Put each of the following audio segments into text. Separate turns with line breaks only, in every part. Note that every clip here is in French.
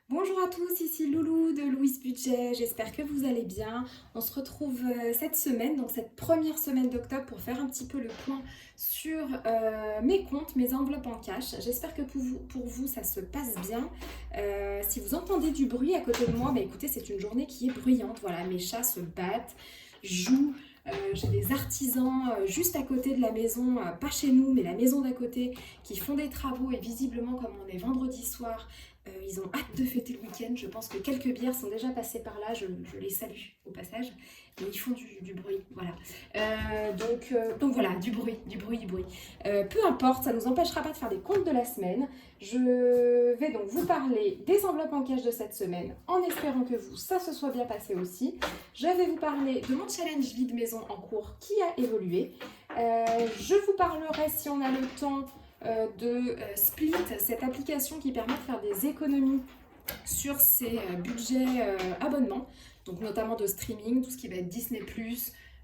Bonjour à tous, ici Loulou de Louise Budget, j'espère que vous allez bien. On se retrouve cette semaine, donc cette première semaine d'octobre pour faire un petit peu le point sur mes comptes, mes enveloppes en cash. J'espère que pour vous ça se passe bien. Si vous entendez du bruit à côté de moi, bah écoutez, c'est une journée qui est bruyante. Voilà, mes chats se battent, jouent. J'ai des artisans juste à côté de la maison, pas chez nous, mais la maison d'à côté, qui font des travaux et visiblement comme on est vendredi soir, ils ont hâte de fêter le week-end. Je pense que quelques bières sont déjà passées par là. Je les salue au passage. Mais ils font du bruit. Voilà. Donc voilà, du bruit, du bruit, du bruit. Peu importe, ça ne nous empêchera pas de faire des comptes de la semaine. Je vais donc vous parler des enveloppes en cash de cette semaine, en espérant que vous, ça se soit bien passé aussi. Je vais vous parler de mon challenge vide maison en cours qui a évolué. Je vous parlerai, si on a le temps, de Split, cette application qui permet de faire des économies sur ses budgets abonnements, donc notamment de streaming, tout ce qui va être Disney+,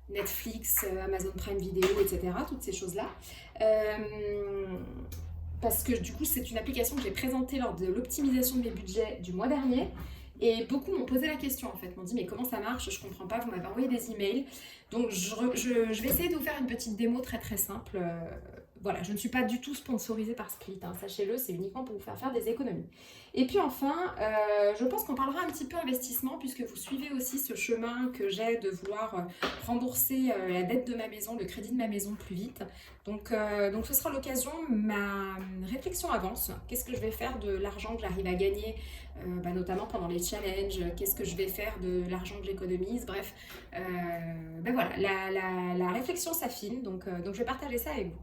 Netflix, Amazon Prime Video, etc., toutes ces choses-là. Parce que du coup, c'est une application que j'ai présentée lors de l'optimisation de mes budgets du mois dernier. Et beaucoup m'ont posé la question en fait, m'ont dit mais comment ça marche, je comprends pas, vous m'avez envoyé des emails. Donc je vais essayer de vous faire une petite démo très très simple. Voilà, je ne suis pas du tout sponsorisée par Split, hein, sachez-le, c'est uniquement pour vous faire des économies. Et puis enfin, je pense qu'on parlera un petit peu investissement puisque vous suivez aussi ce chemin que j'ai de vouloir rembourser la dette de ma maison, le crédit de ma maison plus vite. Donc ce sera l'occasion, ma réflexion avance. Qu'est-ce que je vais faire de l'argent que j'arrive à gagner, notamment pendant les challenges? Qu'est-ce que je vais faire de l'argent que j'économise? Bref, voilà, la réflexion s'affine, donc je vais partager ça avec vous.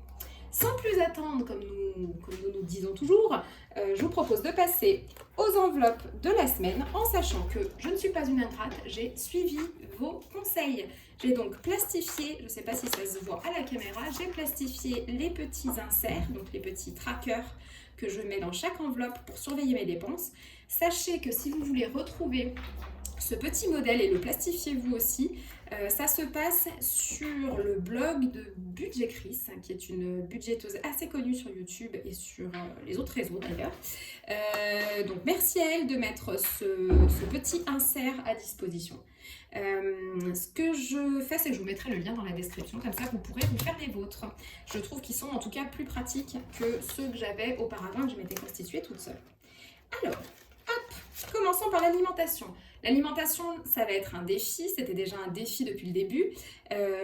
Sans plus attendre, comme nous disons toujours, je vous propose de passer aux enveloppes de la semaine en sachant que je ne suis pas une ingrate, j'ai suivi vos conseils. J'ai donc plastifié, je ne sais pas si ça se voit à la caméra, j'ai plastifié les petits inserts, donc les petits trackers que je mets dans chaque enveloppe pour surveiller mes dépenses. Sachez que si vous voulez retrouver ce petit modèle et le plastifiez vous aussi, ça se passe sur le blog de Budget Chris, qui est une budgéteuse assez connue sur YouTube et sur les autres réseaux d'ailleurs. Donc merci à elle de mettre ce petit insert à disposition. Ce que je fais, c'est que je vous mettrai le lien dans la description, comme ça vous pourrez vous faire les vôtres. Je trouve qu'ils sont en tout cas plus pratiques que ceux que j'avais auparavant, que je m'étais constituée toute seule. Alors, hop, commençons par l'alimentation. L'alimentation, ça va être un défi, c'était déjà un défi depuis le début,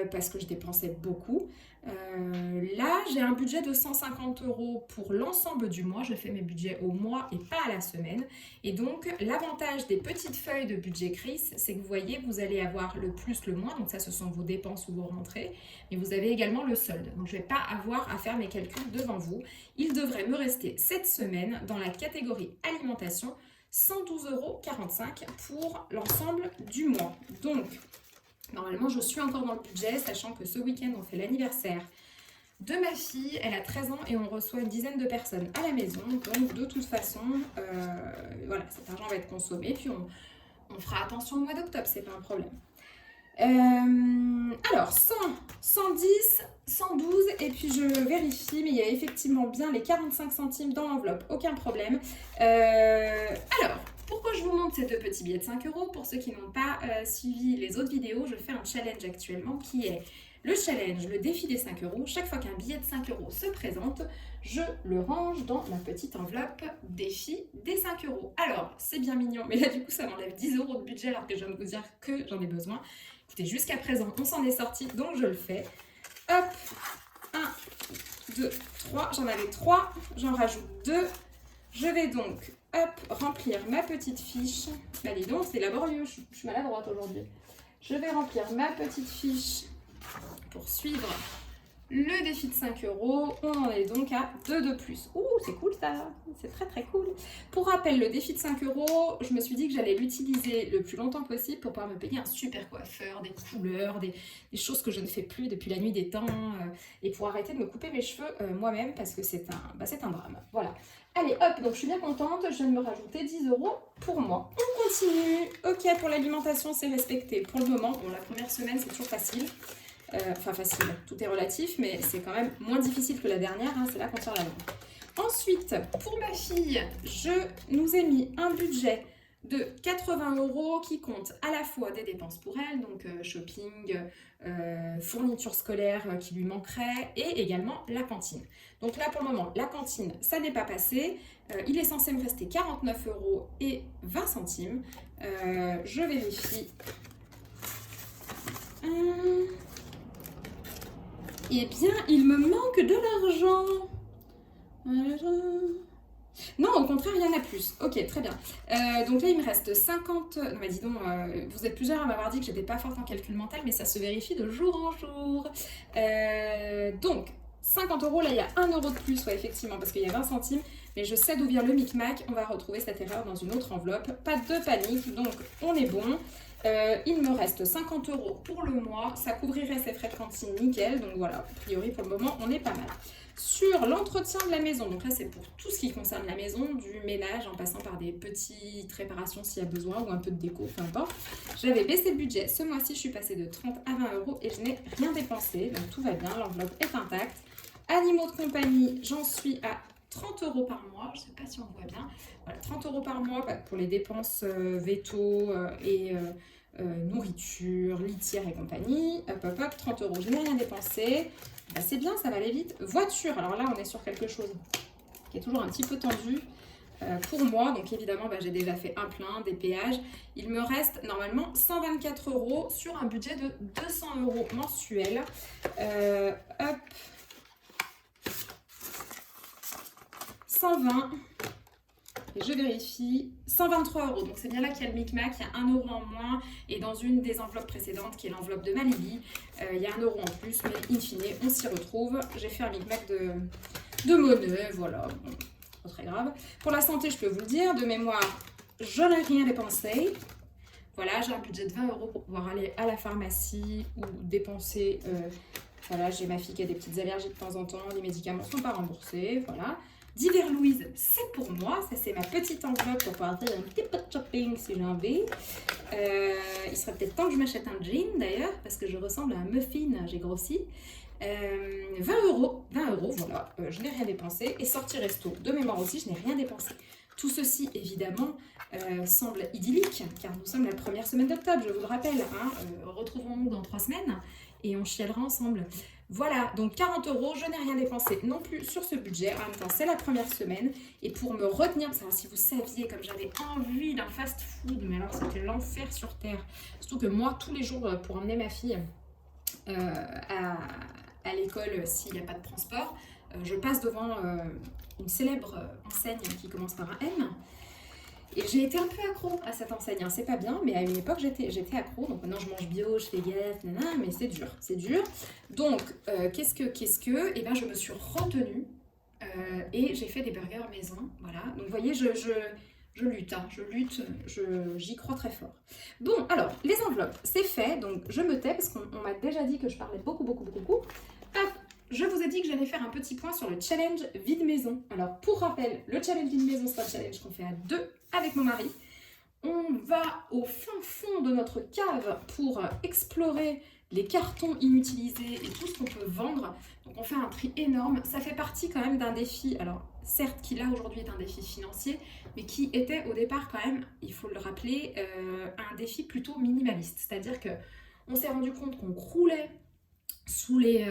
parce que je dépensais beaucoup. Là, j'ai un budget de 150 € pour l'ensemble du mois. Je fais mes budgets au mois et pas à la semaine. Et donc, l'avantage des petites feuilles de budget Chris, c'est que vous voyez, vous allez avoir le plus, le moins. Donc ça, ce sont vos dépenses ou vos rentrées. Mais vous avez également le solde. Donc, je ne vais pas avoir à faire mes calculs devant vous. Il devrait me rester cette semaine dans la catégorie alimentation 112,45 € pour l'ensemble du mois. Donc, normalement, je suis encore dans le budget, sachant que ce week-end, on fait l'anniversaire de ma fille. Elle a 13 ans et on reçoit une dizaine de personnes à la maison. Donc, de toute façon, voilà, cet argent va être consommé. Puis, on fera attention au mois d'octobre, c'est pas un problème. Alors, 100, 110, 112, et puis je vérifie, mais il y a effectivement bien les 45 centimes dans l'enveloppe, aucun problème. Alors, pourquoi je vous montre ces deux petits billets de 5 €? Pour ceux qui n'ont pas suivi les autres vidéos, je fais un challenge actuellement qui est le challenge, le défi des 5 €. Chaque fois qu'un billet de 5 € se présente, je le range dans ma petite enveloppe défi des 5 €. Alors, c'est bien mignon, mais là du coup ça m'enlève 10 € de budget alors que je viens de vous dire que j'en ai besoin. Écoutez, jusqu'à présent, on s'en est sorti, donc je le fais. Hop, 1, 2, 3, j'en avais 3, j'en rajoute 2. Je vais donc, hop, remplir ma petite fiche. Bah dis donc, c'est laborieux, je suis maladroite aujourd'hui. Je vais remplir ma petite fiche pour suivre le défi de 5 €. On en est donc à 2 de plus. Ouh, c'est cool ça, c'est très très cool. Pour rappel, le défi de 5 €, je me suis dit que j'allais l'utiliser le plus longtemps possible pour pouvoir me payer un super coiffeur, des couleurs, des choses que je ne fais plus depuis la nuit des temps, et pour arrêter de me couper mes cheveux moi-même parce que c'est un drame. Voilà. Allez, hop, donc je suis bien contente, je viens de me rajouter 10 € pour moi. On continue. Ok, pour l'alimentation, c'est respecté. Pour le moment, bon, la première semaine, c'est toujours facile. Enfin facile, tout est relatif, mais c'est quand même moins difficile que la dernière, hein, c'est là qu'on tire la langue. Ensuite, pour ma fille, je nous ai mis un budget de 80 € qui compte à la fois des dépenses pour elle, donc shopping, fournitures scolaires qui lui manqueraient, et également la cantine. Donc là, pour le moment, la cantine, ça n'est pas passé. Il est censé me rester 49 € et 20 centimes. Je vérifie. Eh bien, il me manque de l'argent. Non, au contraire, il y en a plus. Ok, très bien. Donc là, il me reste 50... Non, mais dis donc, vous êtes plusieurs à m'avoir dit que j'étais pas forte en calcul mental, mais ça se vérifie de jour en jour. Donc, 50 €, là, il y a 1 € de plus, ouais, effectivement, parce qu'il y a 20 centimes. Mais je sais d'où vient le micmac. On va retrouver cette erreur dans une autre enveloppe. Pas de panique, donc on est bon. Il me reste 50 € pour le mois. Ça couvrirait ses frais de cantine, nickel. Donc voilà, a priori, pour le moment, on est pas mal. Sur l'entretien de la maison, donc là c'est pour tout ce qui concerne la maison, du ménage en passant par des petites réparations s'il y a besoin ou un peu de déco, peu importe. J'avais baissé le budget, ce mois-ci je suis passée de 30 à 20 € et je n'ai rien dépensé, donc tout va bien, l'enveloppe est intacte. Animaux de compagnie, j'en suis à 30 € par mois, je ne sais pas si on voit bien, voilà, 30 € par mois pour les dépenses véto et nourriture, litière et compagnie, hop, 30 €, je n'ai rien dépensé. Bah, c'est bien, ça va aller vite. Voiture, alors là on est sur quelque chose qui est toujours un petit peu tendu pour moi, donc évidemment bah, j'ai déjà fait un plein, des péages. Il me reste normalement 124 € sur un budget de 200 € mensuel. Hop, 120, et je vérifie, 123 €, donc c'est bien là qu'il y a le micmac, il y a 1 € en moins, et dans une des enveloppes précédentes, qui est l'enveloppe de Malibi, il y a 1 € en plus, mais in fine, on s'y retrouve. J'ai fait un micmac de monnaie, voilà, bon, pas très grave. Pour la santé, je peux vous le dire, de mémoire, je n'ai rien dépensé. Voilà, j'ai un budget de 20 € pour pouvoir aller à la pharmacie ou dépenser, voilà, j'ai ma fille qui a des petites allergies de temps en temps, les médicaments ne sont pas remboursés, voilà. Divers Louise, c'est pour moi. Ça, c'est ma petite enveloppe pour pouvoir faire un petit peu de shopping si j'ai envie. Il serait peut-être temps que je m'achète un jean d'ailleurs, parce que je ressemble à un muffin, j'ai grossi. 20 €, voilà, je n'ai rien dépensé. Et sortie resto, de mémoire aussi, je n'ai rien dépensé. Tout ceci, évidemment, semble idyllique, car nous sommes la première semaine d'octobre, je vous le rappelle. Hein, retrouvons-nous dans 3 semaines et on chialera ensemble. Voilà, donc 40 €, je n'ai rien dépensé non plus sur ce budget. En même temps, c'est la première semaine. Et pour me retenir, si vous saviez, comme j'avais envie d'un fast-food, mais alors c'était l'enfer sur Terre. Surtout que moi, tous les jours, pour emmener ma fille à l'école, s'il n'y a pas de transport, je passe devant une célèbre enseigne qui commence par un M. Et j'ai été un peu accro à cette enseigne, hein. C'est pas bien, mais à une époque j'étais accro. Donc maintenant je mange bio, je fais gaffe, mais c'est dur, c'est dur. Donc qu'est-ce que eh ben je me suis retenue et j'ai fait des burgers maison, voilà. Donc vous voyez, je lutte, hein, j'y crois très fort. Bon, alors les enveloppes, c'est fait, donc je me tais parce qu'on m'a déjà dit que je parlais beaucoup. Hop, je vous ai dit que j'allais faire un petit point sur le challenge vide maison. Alors pour rappel, le challenge vide maison, c'est un challenge qu'on fait à 2 avec mon mari. On va au fin fond de notre cave pour explorer les cartons inutilisés et tout ce qu'on peut vendre. Donc on fait un tri énorme. Ça fait partie quand même d'un défi, alors certes qui là aujourd'hui est un défi financier, mais qui était au départ quand même, il faut le rappeler, un défi plutôt minimaliste. C'est-à-dire que on s'est rendu compte qu'on croulait sous les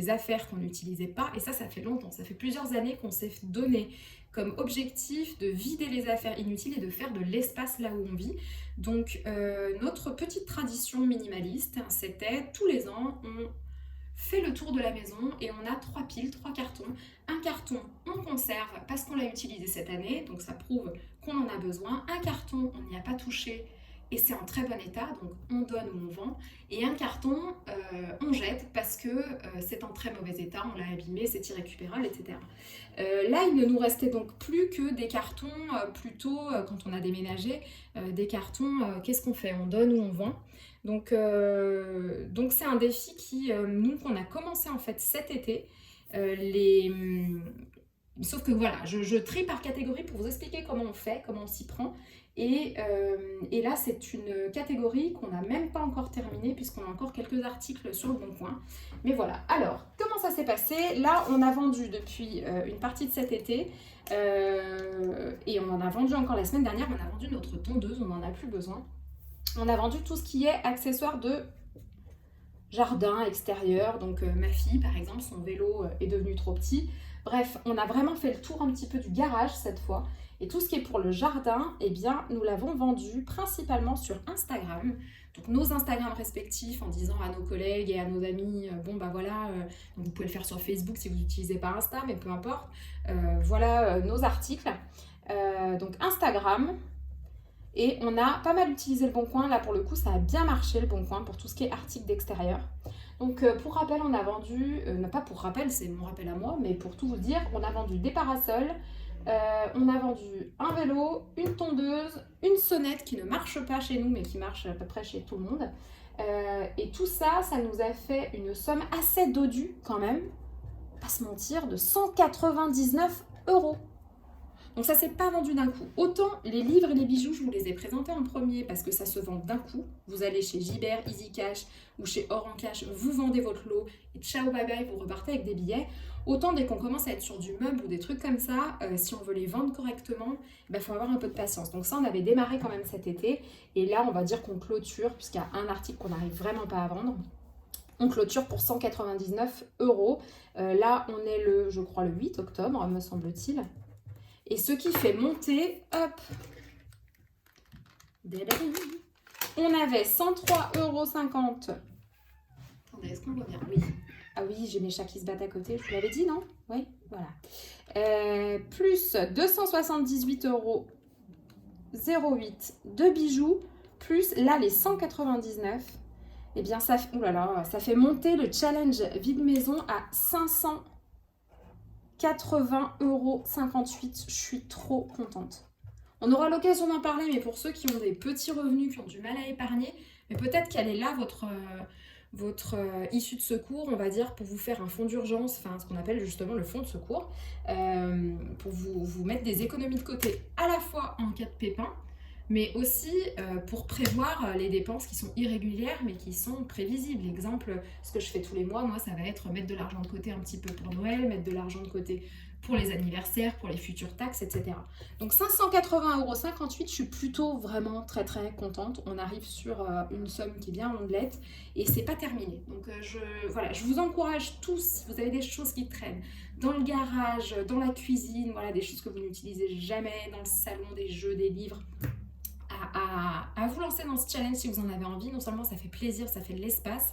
affaires qu'on n'utilisait pas, et ça fait longtemps, ça fait plusieurs années qu'on s'est donné comme objectif de vider les affaires inutiles et de faire de l'espace là où on vit. Donc notre petite tradition minimaliste, c'était tous les ans, on fait le tour de la maison et on a 3 piles, 3 cartons. Un carton, on conserve parce qu'on l'a utilisé cette année, donc ça prouve qu'on en a besoin. Un carton, on n'y a pas touché et c'est en très bon état, donc on donne ou on vend. Et un carton, on jette parce que c'est en très mauvais état, on l'a abîmé, c'est irrécupérable, etc. Là, il ne nous restait donc plus que des cartons, plutôt quand on a déménagé, des cartons, qu'est-ce qu'on fait? On donne ou on vend? Donc c'est un défi qui, nous, qu'on a commencé en fait cet été. Sauf que voilà, je trie par catégorie pour vous expliquer comment on fait, comment on s'y prend. Et là, c'est une catégorie qu'on n'a même pas encore terminée puisqu'on a encore quelques articles sur le Bon Coin. Mais voilà, alors, comment ça s'est passé? Là, on a vendu depuis une partie de cet été et on en a vendu encore la semaine dernière. On a vendu notre tondeuse, on n'en a plus besoin. On a vendu tout ce qui est accessoires de jardin extérieur. Donc ma fille, par exemple, son vélo est devenu trop petit. Bref, on a vraiment fait le tour un petit peu du garage cette fois. Et tout ce qui est pour le jardin, eh bien, nous l'avons vendu principalement sur Instagram. Donc nos Instagram respectifs en disant à nos collègues et à nos amis, bon bah voilà, donc vous pouvez le faire sur Facebook si vous n'utilisez pas Insta, mais peu importe. Voilà nos articles. Donc Instagram. Et on a pas mal utilisé le Bon Coin. Là pour le coup, ça a bien marché le Bon Coin pour tout ce qui est articles d'extérieur. Donc pour rappel, on a vendu, pas pour rappel, c'est mon rappel à moi, mais pour tout vous dire, on a vendu des parasols, on a vendu un vélo, une tondeuse, une sonnette qui ne marche pas chez nous, mais qui marche à peu près chez tout le monde. Et tout ça, ça nous a fait une somme assez dodue quand même, pas se mentir, de 199 €. Donc ça s'est pas vendu d'un coup. Autant les livres et les bijoux, je vous les ai présentés en premier parce que ça se vend d'un coup. Vous allez chez Gibert, Easy Cash ou chez Or en Cash, vous vendez votre lot et ciao bye bye, vous repartez avec des billets. Autant dès qu'on commence à être sur du meuble ou des trucs comme ça, si on veut les vendre correctement, il faut avoir un peu de patience. Donc ça, on avait démarré quand même cet été. Et là, on va dire qu'on clôture, puisqu'il y a un article qu'on n'arrive vraiment pas à vendre. On clôture pour 199 €. Là, on est je crois, le 8 octobre, me semble-t-il. Et ce qui fait monter, hop, on avait 103,50 €. Attendez, est-ce qu'on voit bien? Oui. Ah oui, j'ai mes chats qui se battent à côté, je vous l'avais dit, non? Oui, voilà. Plus 278,08 € de bijoux, plus là les 199. Eh bien, ça fait monter le challenge vide maison à 580,58 €. Je suis trop contente. On aura l'occasion d'en parler, mais pour ceux qui ont des petits revenus, qui ont du mal à épargner, mais peut-être qu'elle est là, votre issue de secours, on va dire, pour vous faire un fonds d'urgence, enfin ce qu'on appelle justement le fonds de secours, pour vous mettre des économies de côté, à la fois en cas de pépin, mais aussi pour prévoir les dépenses qui sont irrégulières mais qui sont prévisibles. Exemple, ce que je fais tous les mois, moi, ça va être mettre de l'argent de côté un petit peu pour Noël, mettre de l'argent de côté pour les anniversaires, pour les futures taxes, etc. Donc 580,58 €, je suis plutôt vraiment très très contente. On arrive sur une somme qui est bien rondelette et c'est pas terminé. Donc je vous encourage tous, si vous avez des choses qui traînent dans le garage, dans la cuisine, voilà, des choses que vous n'utilisez jamais, dans le salon, des jeux, des livres, à vous lancer dans ce challenge si vous en avez envie. Non seulement ça fait plaisir, ça fait de l'espace,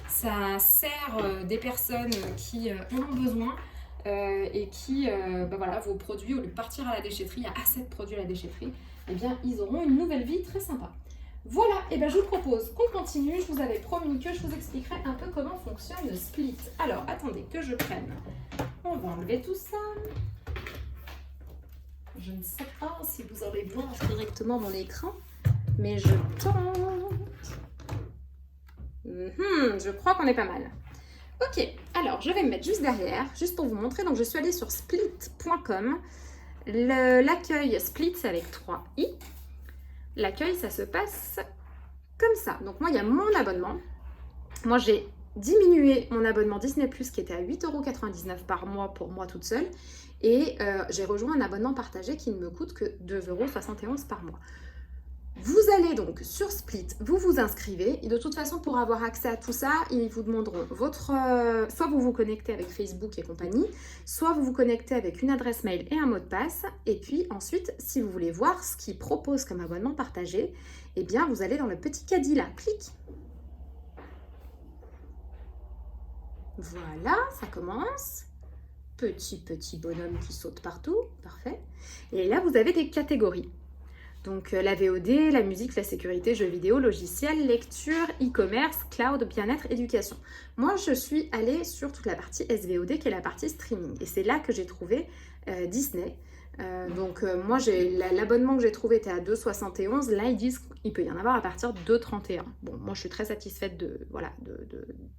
ça sert des personnes qui en ont besoin et qui, voilà, vos produits, au lieu de partir à la déchetterie, il y a assez de produits à la déchetterie, eh bien ils auront une nouvelle vie très sympa. Voilà, et je vous propose qu'on continue. Je vous avais promis que je vous expliquerai un peu comment fonctionne le split. Alors attendez que je prenne, on va enlever tout ça. Je ne sais pas si vous allez voir directement mon écran, mais je tente. Je crois qu'on est pas mal. Ok, alors je vais me mettre juste derrière, juste pour vous montrer. Donc je suis allée sur split.com. L'accueil Split, c'est avec 3 i. L'accueil, ça se passe comme ça. Donc moi, il y a mon abonnement. Moi, j'ai diminué mon abonnement Disney+, qui était à 8,99 € par mois pour moi toute seule. Et j'ai rejoint un abonnement partagé qui ne me coûte que 2,71 € par mois. Vous allez donc sur Split, vous vous inscrivez. Et de toute façon, pour avoir accès à tout ça, ils vous demanderont soit vous vous connectez avec Facebook et compagnie, soit vous vous connectez avec une adresse mail et un mot de passe. Et puis ensuite, si vous voulez voir ce qu'ils proposent comme abonnement partagé, eh bien, vous allez dans le petit caddie là. Clic. Voilà, ça commence. Petit bonhomme qui saute partout. Parfait. Et là, vous avez des catégories. Donc la VOD, la musique, la sécurité, jeux vidéo, logiciels, lecture, e-commerce, cloud, bien-être, éducation. Moi, je suis allée sur toute la partie SVOD qui est la partie streaming. Et c'est là que j'ai trouvé Disney. Moi, l'abonnement que j'ai trouvé était à 2,71 €. Là, ils disent qu'il peut y en avoir à partir de 2,31 €. Bon, moi, je suis très satisfaite de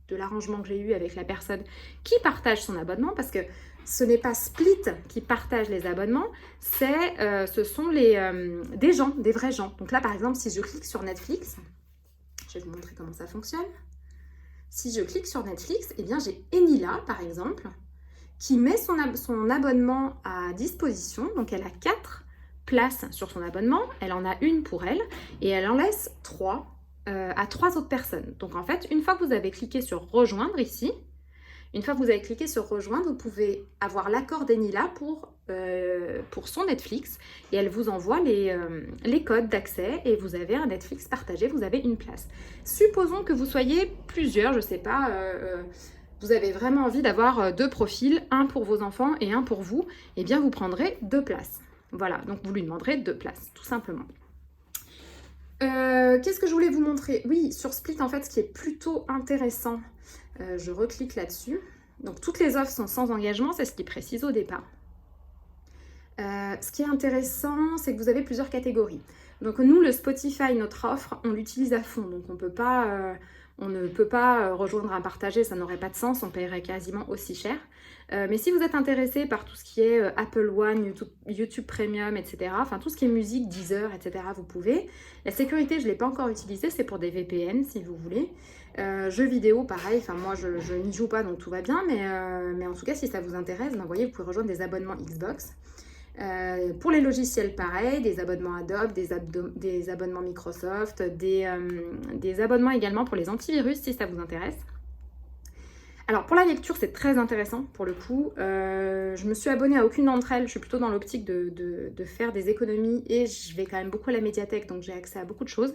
l'arrangement que j'ai eu avec la personne qui partage son abonnement parce que ce n'est pas Split qui partage les abonnements, ce sont des gens, des vrais gens. Donc là, par exemple, si je clique sur Netflix, je vais vous montrer comment ça fonctionne. Si je clique sur Netflix, eh bien j'ai Enila, par exemple, qui met son abonnement à disposition. Donc elle a 4 places sur son abonnement, elle en a une pour elle, et elle en laisse 3 à 3 autres personnes. Donc en fait, une fois que vous avez cliqué sur rejoindre ici, une fois que vous avez cliqué sur rejoindre, vous pouvez avoir l'accord d'Enila pour son Netflix, et elle vous envoie les codes d'accès, et vous avez un Netflix partagé, vous avez une place. Supposons que vous soyez plusieurs, je ne sais pas, vous avez vraiment envie d'avoir 2 profils, un pour vos enfants et un pour vous, et bien vous prendrez 2 places. Voilà, donc vous lui demanderez 2 places, tout simplement. Qu'est-ce que je voulais vous montrer? Oui, sur Split, en fait, ce qui est plutôt intéressant, je reclique là-dessus. Donc, toutes les offres sont sans engagement, c'est ce qui précise au départ. Ce qui est intéressant, c'est que vous avez plusieurs catégories. Donc, nous, le Spotify, notre offre, on l'utilise à fond. Donc, on ne peut pas rejoindre un partagé, ça n'aurait pas de sens, on paierait quasiment aussi cher. Mais si vous êtes intéressé par tout ce qui est Apple One, YouTube Premium, etc., enfin tout ce qui est musique, Deezer, etc., vous pouvez. La sécurité, je ne l'ai pas encore utilisée, c'est pour des VPN si vous voulez. Jeux vidéo, pareil, enfin moi je n'y joue pas donc tout va bien, mais en tout cas si ça vous intéresse, ben, vous voyez, vous pouvez rejoindre des abonnements Xbox. Pour les logiciels, pareil, des abonnements Adobe, des abonnements Microsoft, des abonnements également pour les antivirus si ça vous intéresse. Alors pour la lecture, c'est très intéressant pour le coup. Je me suis abonnée à aucune d'entre elles, je suis plutôt dans l'optique de faire des économies et je vais quand même beaucoup à la médiathèque, donc j'ai accès à beaucoup de choses.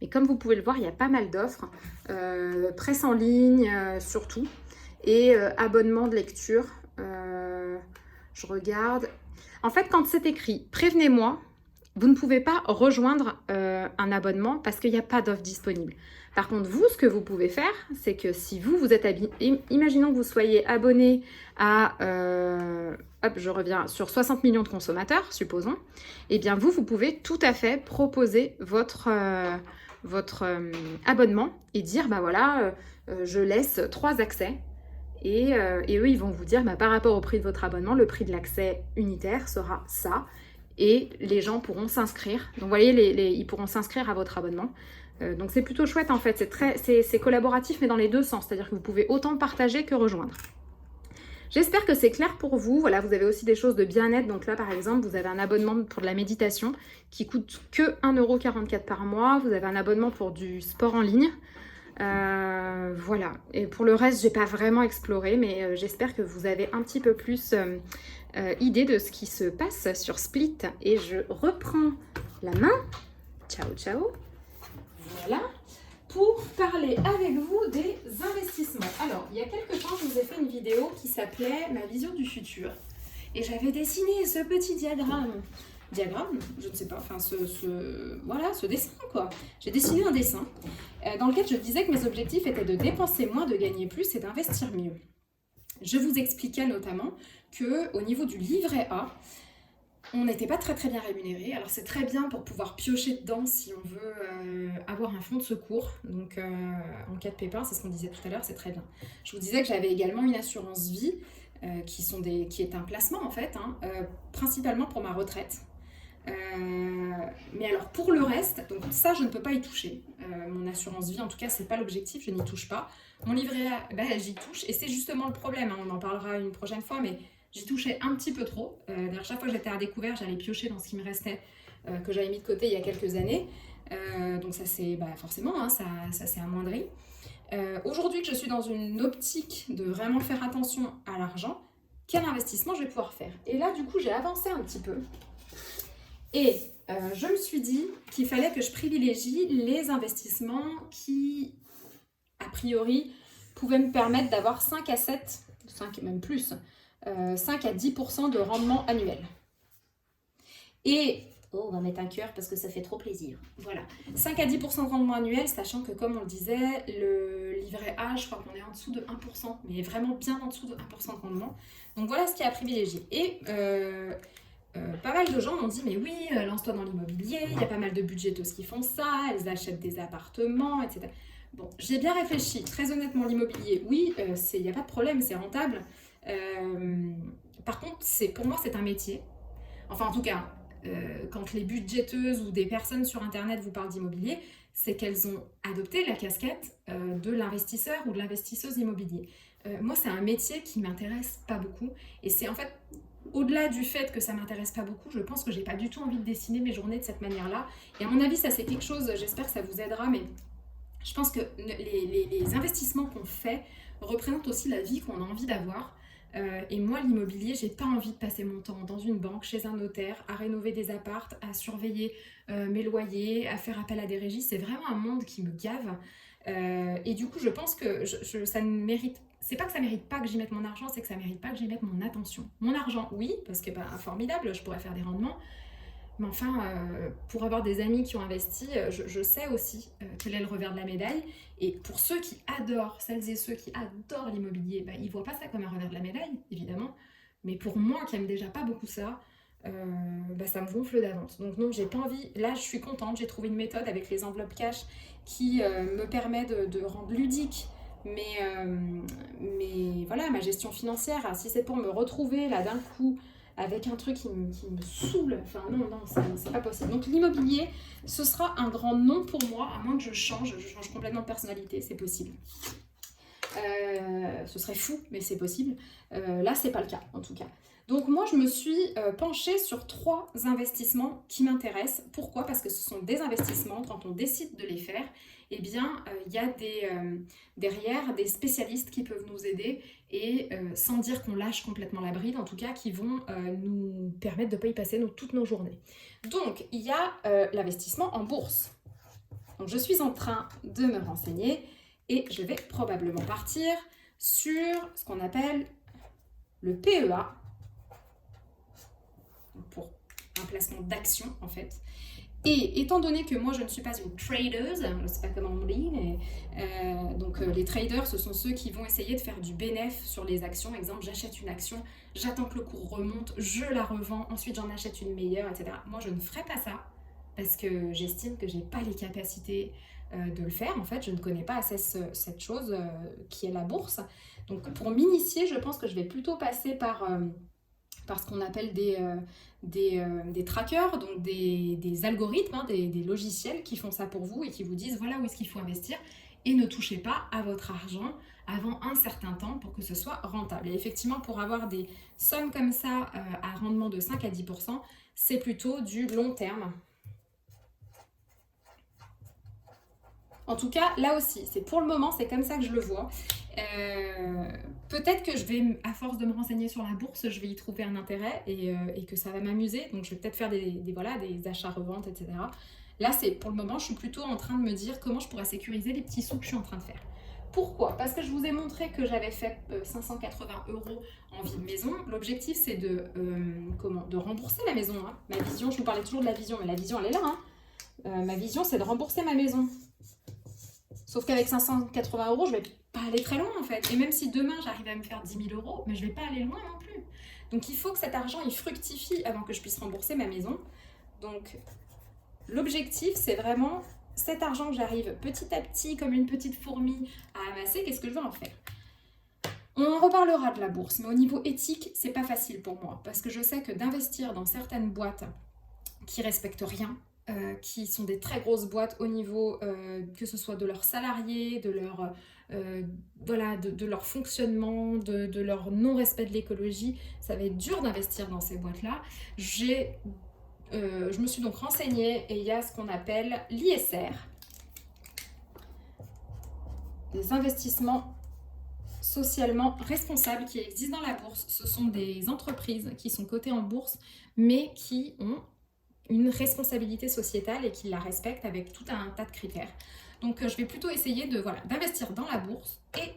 Mais comme vous pouvez le voir, il y a pas mal d'offres, presse en ligne surtout, et abonnement de lecture. Je regarde. En fait, quand c'est écrit « Prévenez-moi », vous ne pouvez pas rejoindre un abonnement parce qu'il n'y a pas d'offre disponible. Par contre, vous, ce que vous pouvez faire, c'est que si vous êtes imaginons que vous soyez abonné à, hop, je reviens sur 60 millions de consommateurs, supposons, eh bien vous pouvez tout à fait proposer votre abonnement et dire, bah voilà, je laisse 3 accès. Et eux, ils vont vous dire, bah, par rapport au prix de votre abonnement, le prix de l'accès unitaire sera ça. Et les gens pourront s'inscrire. Donc, vous voyez, ils pourront s'inscrire à votre abonnement. Donc, c'est plutôt chouette, en fait. C'est collaboratif, mais dans les deux sens. C'est-à-dire que vous pouvez autant partager que rejoindre. J'espère que c'est clair pour vous. Voilà, vous avez aussi des choses de bien-être. Donc là, par exemple, vous avez un abonnement pour de la méditation qui coûte que 1,44 € par mois. Vous avez un abonnement pour du sport en ligne. Voilà, et pour le reste j'ai pas vraiment exploré, mais j'espère que vous avez un petit peu plus idée de ce qui se passe sur Split. Et je reprends la main, ciao ciao, voilà, pour parler avec vous des investissements. Alors il y a quelques temps je vous ai fait une vidéo qui s'appelait ma vision du futur et j'avais dessiné ce petit diagramme, je ne sais pas, enfin voilà, ce dessin quoi. J'ai dessiné un dessin dans lequel je disais que mes objectifs étaient de dépenser moins, de gagner plus et d'investir mieux. Je vous expliquais notamment qu'au niveau du livret A, on n'était pas très bien rémunéré. Alors c'est très bien pour pouvoir piocher dedans si on veut avoir un fonds de secours. Donc en cas de pépin, c'est ce qu'on disait tout à l'heure, c'est très bien. Je vous disais que j'avais également une assurance vie qui est un placement en fait, principalement pour ma retraite. Mais alors pour le reste, donc ça je ne peux pas y toucher. Mon assurance vie, en tout cas, c'est pas l'objectif, je n'y touche pas. Mon livret A, ben, j'y touche, et c'est justement le problème, on en parlera une prochaine fois, mais j'y touchais un petit peu trop. D'ailleurs, chaque fois que j'étais à découvert, j'allais piocher dans ce qui me restait, que j'avais mis de côté il y a quelques années. Donc ça c'est forcément, ça s'est amoindri. Aujourd'hui que je suis dans une optique de vraiment faire attention à l'argent, quel investissement je vais pouvoir faire? Et là, du coup, j'ai avancé un petit peu. Et je me suis dit qu'il fallait que je privilégie les investissements qui, a priori, pouvaient me permettre d'avoir 5 à 7, 5 même plus, 5 à 10% de rendement annuel. Et, on va mettre un cœur parce que ça fait trop plaisir. Voilà, 5 à 10% de rendement annuel, sachant que comme on le disait, le livret A, je crois qu'on est en dessous de 1%, mais vraiment bien en dessous de 1% de rendement. Donc voilà ce qui est à privilégier. Et pas mal de gens m'ont dit, mais oui, lance-toi dans l'immobilier, il y a pas mal de budgéteuses qui font ça, elles achètent des appartements, etc. Bon, j'ai bien réfléchi, très honnêtement, l'immobilier, oui, il n'y a pas de problème, c'est rentable. Par contre, pour moi, c'est un métier. Enfin, en tout cas, quand les budgéteuses ou des personnes sur Internet vous parlent d'immobilier, c'est qu'elles ont adopté la casquette de l'investisseur ou de l'investisseuse immobilier. Moi, c'est un métier qui m'intéresse pas beaucoup. Et c'est en fait, au-delà du fait que ça m'intéresse pas beaucoup, je pense que j'ai pas du tout envie de dessiner mes journées de cette manière-là. Et à mon avis, ça c'est quelque chose, j'espère que ça vous aidera, mais je pense que les investissements qu'on fait représentent aussi la vie qu'on a envie d'avoir. Et moi, l'immobilier, j'ai pas envie de passer mon temps dans une banque, chez un notaire, à rénover des appartes, à surveiller mes loyers, à faire appel à des régies. C'est vraiment un monde qui me gave. Et du coup, je pense que ça ne mérite. C'est pas que ça mérite pas que j'y mette mon argent, c'est que ça mérite pas que j'y mette mon attention. Mon argent, oui, parce que formidable, je pourrais faire des rendements. Mais enfin, pour avoir des amis qui ont investi, je sais aussi quel est le revers de la médaille. Et pour ceux qui adorent, celles et ceux qui adorent l'immobilier, ils ne voient pas ça comme un revers de la médaille, évidemment. Mais pour moi, qui aime déjà pas beaucoup ça, ça me gonfle d'avance. Donc non, j'ai pas envie. Là, je suis contente, j'ai trouvé une méthode avec les enveloppes cash qui me permet de rendre ludique mais voilà, ma gestion financière. Si c'est pour me retrouver là d'un coup avec un truc qui me saoule, enfin non, c'est pas possible. Donc l'immobilier, ce sera un grand non pour moi, à moins que je change complètement de personnalité, c'est possible. Ce serait fou, mais c'est possible. Là, c'est pas le cas, en tout cas. Donc moi, je me suis penchée sur 3 investissements qui m'intéressent. Pourquoi? Parce que ce sont des investissements, quand on décide de les faire, eh bien, il y a derrière des spécialistes qui peuvent nous aider et sans dire qu'on lâche complètement la bride, en tout cas, qui vont nous permettre de ne pas y passer toutes nos journées. Donc, il y a l'investissement en bourse. Donc, je suis en train de me renseigner et je vais probablement partir sur ce qu'on appelle le PEA, pour un placement d'actions en fait. Et étant donné que moi je ne suis pas une trader, je ne sais pas comment on dit, mais les traders, ce sont ceux qui vont essayer de faire du bénéfice sur les actions. Exemple, j'achète une action, j'attends que le cours remonte, je la revends, ensuite j'en achète une meilleure, etc. Moi je ne ferai pas ça parce que j'estime que je n'ai pas les capacités de le faire. En fait, je ne connais pas assez cette chose qui est la bourse. Donc pour m'initier, je pense que je vais plutôt passer par ce qu'on appelle des trackers, donc des algorithmes, des logiciels qui font ça pour vous et qui vous disent voilà où est-ce qu'il faut investir et ne touchez pas à votre argent avant un certain temps pour que ce soit rentable. Et effectivement, pour avoir des sommes comme ça à rendement de 5 à 10%, c'est plutôt du long terme. En tout cas, là aussi, c'est pour le moment, c'est comme ça que je le vois. Peut-être que je vais, à force de me renseigner sur la bourse, je vais y trouver un intérêt et que ça va m'amuser. Donc, je vais peut-être faire des achats-reventes, etc. Là, pour le moment, je suis plutôt en train de me dire comment je pourrais sécuriser les petits sous que je suis en train de faire. Pourquoi? Parce que je vous ai montré que j'avais fait 580 € en vie de maison. L'objectif, c'est de rembourser la maison. Hein. Ma vision, je vous parlais toujours de la vision, mais la vision, elle est là. Hein. Ma vision, c'est de rembourser ma maison. Sauf qu'avec 580 €, je vais pas aller très loin en fait. Et même si demain j'arrive à me faire 10 000 €, mais je vais pas aller loin non plus. Donc il faut que cet argent il fructifie avant que je puisse rembourser ma maison. Donc l'objectif c'est vraiment cet argent que j'arrive petit à petit comme une petite fourmi à amasser, qu'est-ce que je veux en faire? On en reparlera de la bourse, mais au niveau éthique, c'est pas facile pour moi parce que je sais que d'investir dans certaines boîtes qui respectent rien, qui sont des très grosses boîtes au niveau que ce soit de leurs salariés, de leur fonctionnement, de leur non-respect de l'écologie. Ça va être dur d'investir dans ces boîtes-là. Je me suis donc renseignée et il y a ce qu'on appelle l'ISR, des investissements socialement responsables qui existent dans la bourse. Ce sont des entreprises qui sont cotées en bourse mais qui ont une responsabilité sociétale et qui la respectent avec tout un tas de critères. Donc je vais plutôt essayer d'investir dans la bourse et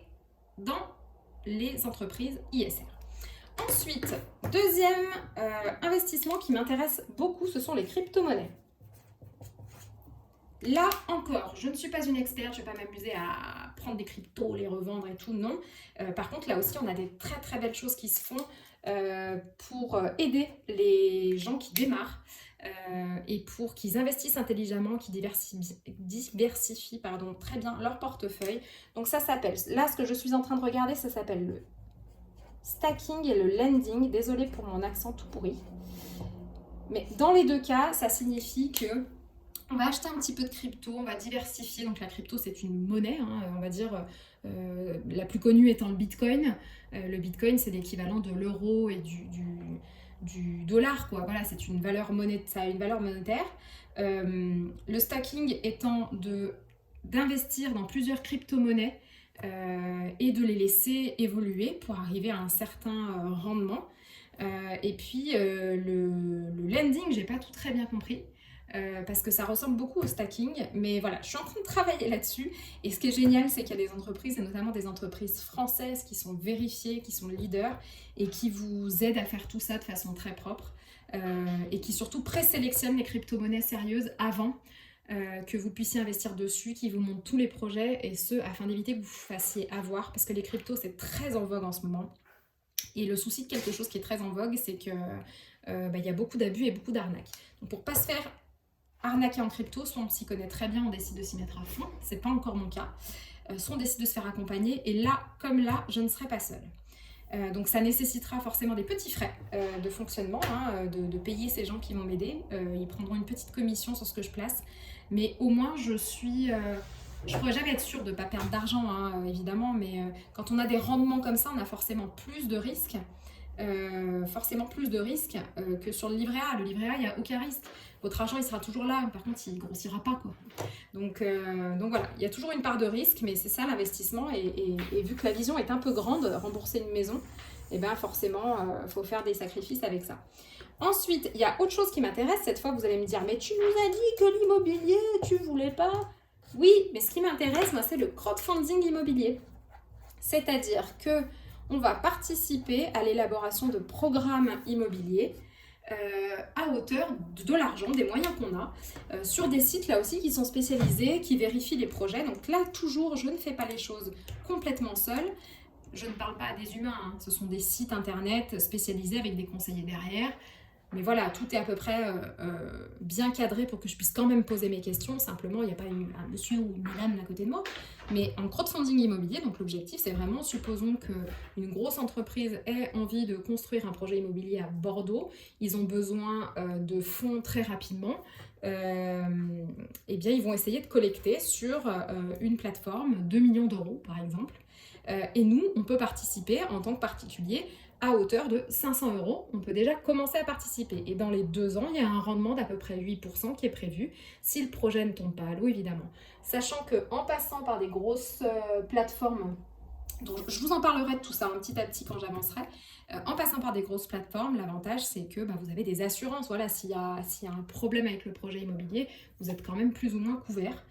dans les entreprises ISR. Ensuite, deuxième investissement qui m'intéresse beaucoup, ce sont les crypto-monnaies. Là encore, je ne suis pas une experte, je ne vais pas m'amuser à prendre des cryptos, les revendre et tout, non. Par contre, là aussi, on a des très très belles choses qui se font pour aider les gens qui démarrent et pour qu'ils investissent intelligemment, qu'ils diversifient très bien leur portefeuille. Donc ça s'appelle, là ce que je suis en train de regarder, ça s'appelle le stacking et le lending. Désolée pour mon accent tout pourri. Mais dans les deux cas, ça signifie que on va acheter un petit peu de crypto, on va diversifier. Donc la crypto, c'est une monnaie, hein, on va dire, la plus connue étant le Bitcoin. Le Bitcoin, c'est l'équivalent de l'euro et du dollar, quoi. Voilà, c'est une valeur ça a une valeur monétaire. Le stacking étant d'investir dans plusieurs crypto-monnaies et de les laisser évoluer pour arriver à un certain rendement. Et puis le lending, j'ai pas tout très bien compris. Parce que ça ressemble beaucoup au stacking, mais voilà, je suis en train de travailler là-dessus. Et ce qui est génial, c'est qu'il y a des entreprises, et notamment des entreprises françaises qui sont vérifiées, qui sont leaders et qui vous aident à faire tout ça de façon très propre et qui surtout présélectionnent les crypto-monnaies sérieuses avant que vous puissiez investir dessus, qui vous montrent tous les projets, et ce afin d'éviter que vous vous fassiez avoir, parce que les cryptos, c'est très en vogue en ce moment. Et le souci de quelque chose qui est très en vogue, c'est que y a beaucoup d'abus et beaucoup d'arnaques. Donc pour ne pas se faire arnaquer en crypto, soit on s'y connaît très bien, on décide de s'y mettre à fond, c'est pas encore mon cas, soit on décide de se faire accompagner, et là, comme là, je ne serai pas seule. Donc ça nécessitera forcément des petits frais de fonctionnement, hein, de payer ces gens qui vont m'aider. Ils prendront une petite commission sur ce que je place, mais au moins je pourrais jamais être sûre de ne pas perdre d'argent, hein, évidemment, mais quand on a des rendements comme ça, on a forcément plus de risques. Que sur le livret A. Le livret A, il n'y a aucun risque. Votre argent, il sera toujours là. Par contre, il ne grossira pas, quoi. Donc voilà, il y a toujours une part de risque, mais c'est ça l'investissement. Et vu que la vision est un peu grande, rembourser une maison, et ben forcément, il faut faire des sacrifices avec ça. Ensuite, il y a autre chose qui m'intéresse. Cette fois, vous allez me dire, mais tu nous as dit que l'immobilier, tu voulais pas. Oui, mais ce qui m'intéresse, moi, c'est le crowdfunding immobilier. C'est-à-dire que on va participer à l'élaboration de programmes immobiliers à hauteur de l'argent, des moyens qu'on a, sur des sites là aussi qui sont spécialisés, qui vérifient les projets. Donc là, toujours, je ne fais pas les choses complètement seule. Je ne parle pas à des humains, hein. Ce sont des sites internet spécialisés avec des conseillers derrière. Mais voilà, tout est à peu près bien cadré pour que je puisse quand même poser mes questions. Simplement, il n'y a pas un monsieur ou une madame à côté de moi. Mais en crowdfunding immobilier, donc l'objectif, c'est vraiment, supposons qu'une grosse entreprise ait envie de construire un projet immobilier à Bordeaux. Ils ont besoin de fonds très rapidement. Eh bien, ils vont essayer de collecter sur une plateforme 2 millions d'euros, par exemple. Et nous, on peut participer en tant que particulier à hauteur de 500 euros. On peut déjà commencer à participer. Et dans les 2 ans, il y a un rendement d'à peu près 8% qui est prévu, si le projet ne tombe pas à l'eau, évidemment. Sachant qu'en passant par des grosses plateformes, donc je vous en parlerai de tout ça petit à petit quand j'avancerai, en passant par des grosses plateformes, l'avantage c'est que vous avez des assurances. Voilà, s'il y a un problème avec le projet immobilier, vous êtes quand même plus ou moins couvert.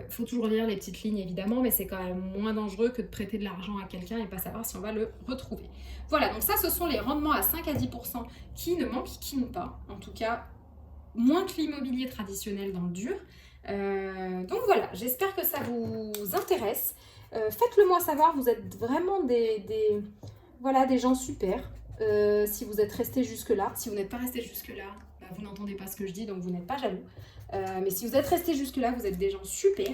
Faut toujours lire les petites lignes évidemment, mais c'est quand même moins dangereux que de prêter de l'argent à quelqu'un et pas savoir si on va le retrouver. Voilà, donc ça ce sont les rendements à 5 à 10% qui ne m'enquiquinent pas, en tout cas moins que l'immobilier traditionnel dans le dur. Donc voilà, j'espère que ça vous intéresse. Faites-le moi savoir, vous êtes vraiment des gens super. Si vous êtes restés jusque-là, si vous n'êtes pas restés jusque-là, vous n'entendez pas ce que je dis, donc vous n'êtes pas jaloux. Mais si vous êtes restés jusque-là, vous êtes des gens super.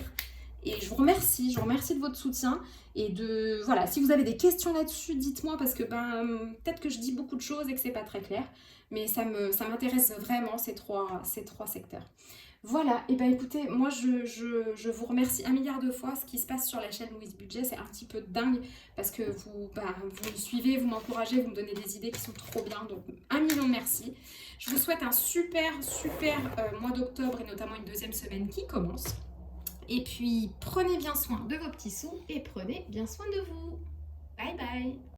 Et je vous remercie de votre soutien. Et voilà, si vous avez des questions là-dessus, dites-moi, parce que peut-être que je dis beaucoup de choses et que c'est pas très clair. Mais ça m'intéresse vraiment, ces trois secteurs. Voilà, et écoutez, moi je vous remercie 1 milliard de fois. Ce qui se passe sur la chaîne Louise Budget, c'est un petit peu dingue parce que vous me suivez, vous m'encouragez, vous me donnez des idées qui sont trop bien. Donc 1 million de merci. Je vous souhaite un super mois d'octobre et notamment une 2e semaine qui commence. Et puis prenez bien soin de vos petits sous et prenez bien soin de vous. Bye bye.